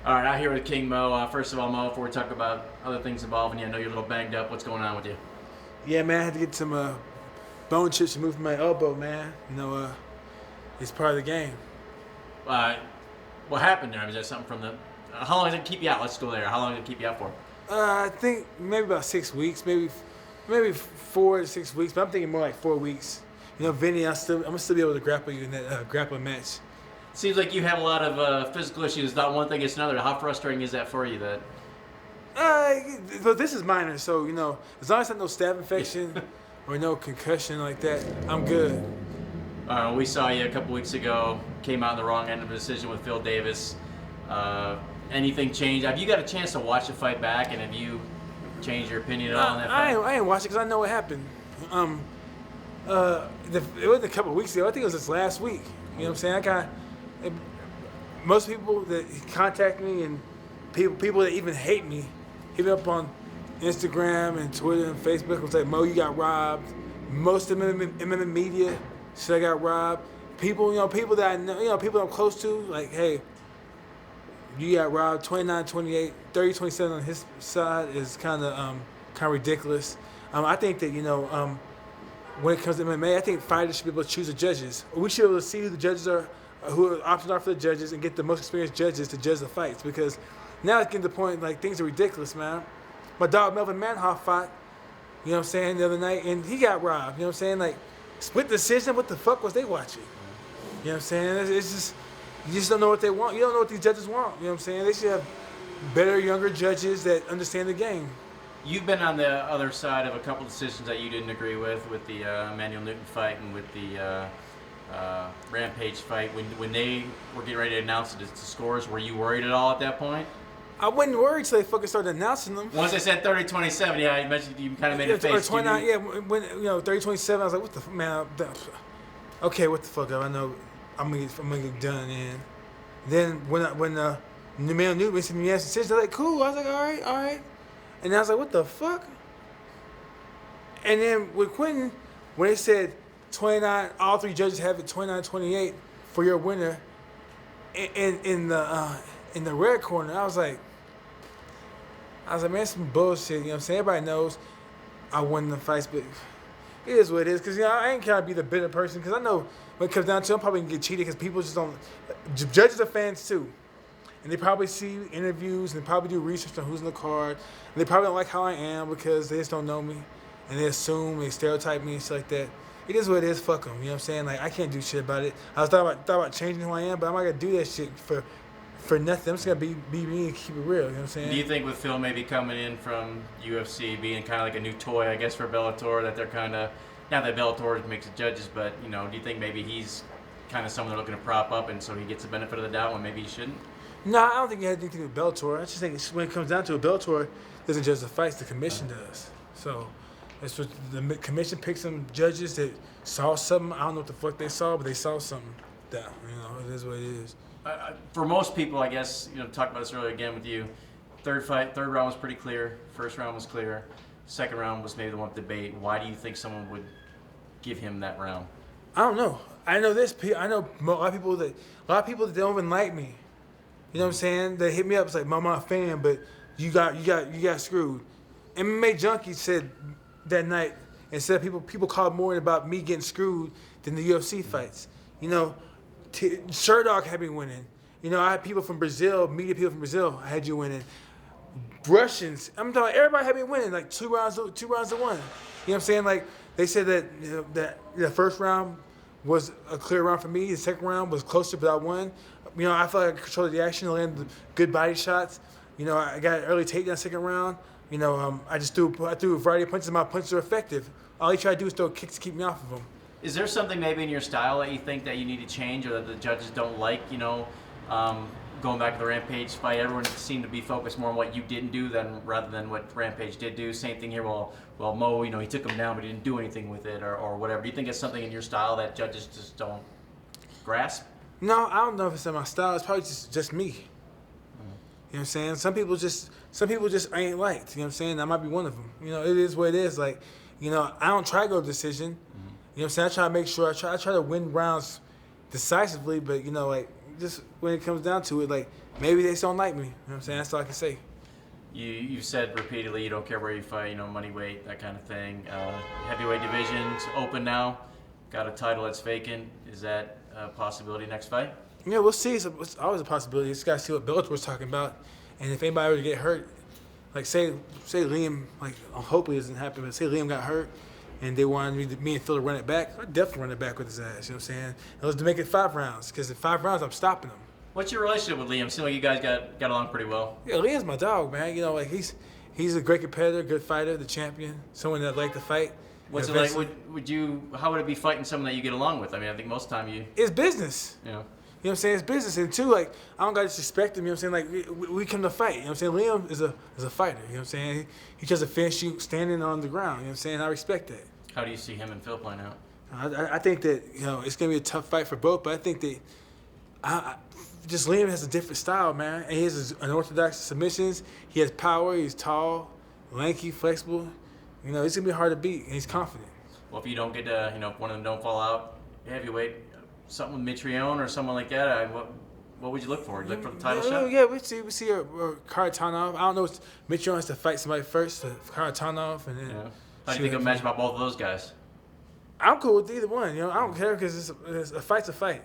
All right, out here with King Mo. First of all, Mo, before we talk about other things involving you, I know you're a little banged up. What's going on with you? Yeah, man, I had to get some bone chips removed from my elbow, man. It's part of the game. Uh, what happened there? I mean, is that something from the? How long did it keep you out? Let's go there. How long did it keep you out for? I think maybe about 6 weeks, maybe 4 to 6 weeks, but I'm thinking more like 4 weeks. Vinny, I'm gonna still be able to grapple you in that grappling match. Seems like you have a lot of physical issues. Not one thing against another. How frustrating is that for you? That But this is minor, so as long as I have no staph infection or no concussion like that, I'm good. we saw you a couple weeks ago. Came out on the wrong end of the decision with Phil Davis. Anything changed? Have you got a chance to watch the fight back, and have you changed your opinion at all on that fight? I ain't watching because I know what happened. It wasn't a couple of weeks ago. I think it was just last week. You know what I'm saying? Most people that contact me and people that even hate me, hit me up on Instagram and Twitter and Facebook and say, Mo, you got robbed. Most of them in media said I got robbed. People, people that I know, people I'm close to, like, hey, you got robbed. 29-28, 30-27 on his side is kind of ridiculous. I think that when it comes to MMA, I think fighters should be able to choose the judges. We should be able to see who the judges are, who the options are for the judges, and get the most experienced judges to judge the fights. Because now it's getting to the point like things are ridiculous, man. My dog Melvin Manhoff fought, the other night, and he got robbed. You know what I'm saying? Like, split decision. What the fuck was they watching? You know what I'm saying? It's just, you just don't know what they want. You don't know what these judges want. You know what I'm saying? They should have better, younger judges that understand the game. You've been on the other side of a couple decisions that you didn't agree with the Emmanuel Newton fight and with the Rampage fight. When they were getting ready to announce the scores, were you worried at all at that point? I wasn't worried till they fucking started announcing them. Once they said 30-27, yeah, you mentioned you kind of made a face. Or 29, yeah, when 30-27, I was like, what the man? Okay, what the fuck? I know I'm gonna get done. And then when Emmanuel Newton made some decisions, they're like, cool. I was like, all right. And I was like, what the fuck? And then with Quentin, when they said 29, all three judges have it 29-28 for your winner in the red corner, I was like, man, some bullshit. You know what I'm saying? Everybody knows I won the fights, but it is what it is. Because, I ain't trying to be the bitter person. Because I know when it comes down to it, I'm probably going to get cheated because people just don't. Judges are fans too. And they probably see interviews and they probably do research on who's in the card. And they probably don't like how I am because they just don't know me. And they assume, they stereotype me and shit like that. It is what it is. Fuck them. You know what I'm saying? Like, I can't do shit about it. I was thought about changing who I am, but I'm not going to do that shit for nothing. I'm just going to be me and keep it real. You know what I'm saying? Do you think with Phil maybe coming in from UFC, being kind of like a new toy, I guess, for Bellator, that they're kind of, not that Bellator makes the judges, but, do you think maybe he's kind of someone they're looking to prop up and so he gets the benefit of the doubt when maybe he shouldn't? No, I don't think it had anything to do with Bellator. I just think when it comes down to it, Bellator doesn't judge the fights, the commission does. So that's what the commission picks some judges that saw something. I don't know what the fuck they saw, but they saw something. That, it is what it is. For most people, I guess, talked about this earlier again with you. Third round was pretty clear. First round was clear. Second round was maybe the one with debate. Why do you think someone would give him that round? I don't know. I know this. I know a lot of people that don't even like me. You know what I'm saying? They hit me up. It's like, I'm not a fan, but you got screwed. MMA Junkie said that night, and said people called more about me getting screwed than the UFC fights. Sherdog had me winning. I had people from Brazil, media people from Brazil, I had you winning. Russians, I'm talking, everybody had me winning, like two rounds to one. You know what I'm saying? Like, they said that that the first round was a clear round for me. The second round was closer, but I won. I felt like I controlled the action, I landed good body shots. I got an early takedown second round. I threw a variety of punches, and my punches are effective. All he tried to do is throw kicks to keep me off of him. Is there something maybe in your style that you think that you need to change or that the judges don't like, going back to the Rampage fight, everyone seemed to be focused more on what you didn't do rather than what Rampage did do. Same thing here. Well, Mo, he took him down, but he didn't do anything with it or whatever. Do you think it's something in your style that judges just don't grasp? No, I don't know if it's in my style. It's probably just me. You know what I'm saying? Some people just ain't liked. You know what I'm saying? I might be one of them. It is what it is. Like, I don't try to go to decision. You know what I'm saying? I try to make sure I try to win rounds decisively, but like, just when it comes down to it, like, maybe they just don't like me. You know what I'm saying? That's all I can say. You've said repeatedly you don't care where you fight, you know, money weight, that kind of thing. Heavyweight division's open now. Got a title that's vacant. Is that a possibility next fight? Yeah, we'll see. It's always a possibility. Just got to see what Bellator's talking about. And if anybody were to get hurt, like say Liam, like hopefully it doesn't happen, but say Liam got hurt and they wanted me and Phil to run it back, I'd definitely run it back with his ass. You know what I'm saying? And let's make it 5 rounds, because in 5 rounds, I'm stopping him. What's your relationship with Liam? Seems like you guys got along pretty well. Yeah, Liam's my dog, man. You know, like he's a great competitor, good fighter, the champion, someone that like to fight. What's it like? How would it be fighting someone that you get along with? I mean, I think most of the time you. It's business. You know. You know what I'm saying? It's business. And two, like, I don't got to disrespect him. You know what I'm saying? Like, we come to fight. You know what I'm saying? Liam is a fighter. You know what I'm saying? He tries to finish you standing on the ground. You know what I'm saying? I respect that. How do you see him and Phil playing out? I think that, you know, it's going to be a tough fight for both, but I think that just Liam has a different style, man. And he has unorthodox submissions. He has power. He's tall, lanky, flexible. You know, it's going to be hard to beat, and he's confident. Well, if you don't get to, you know, if one of them don't fall out, heavyweight, something with Mitrione or someone like that, what would you look for? Would you look for the title shot? Yeah, we see Karatanov. I don't know if Mitrione has to fight somebody first, Karatanov, and then. Yeah. How do you think it'll match about both of those guys? I'm cool with either one. You know, I don't care because a fight's a fight.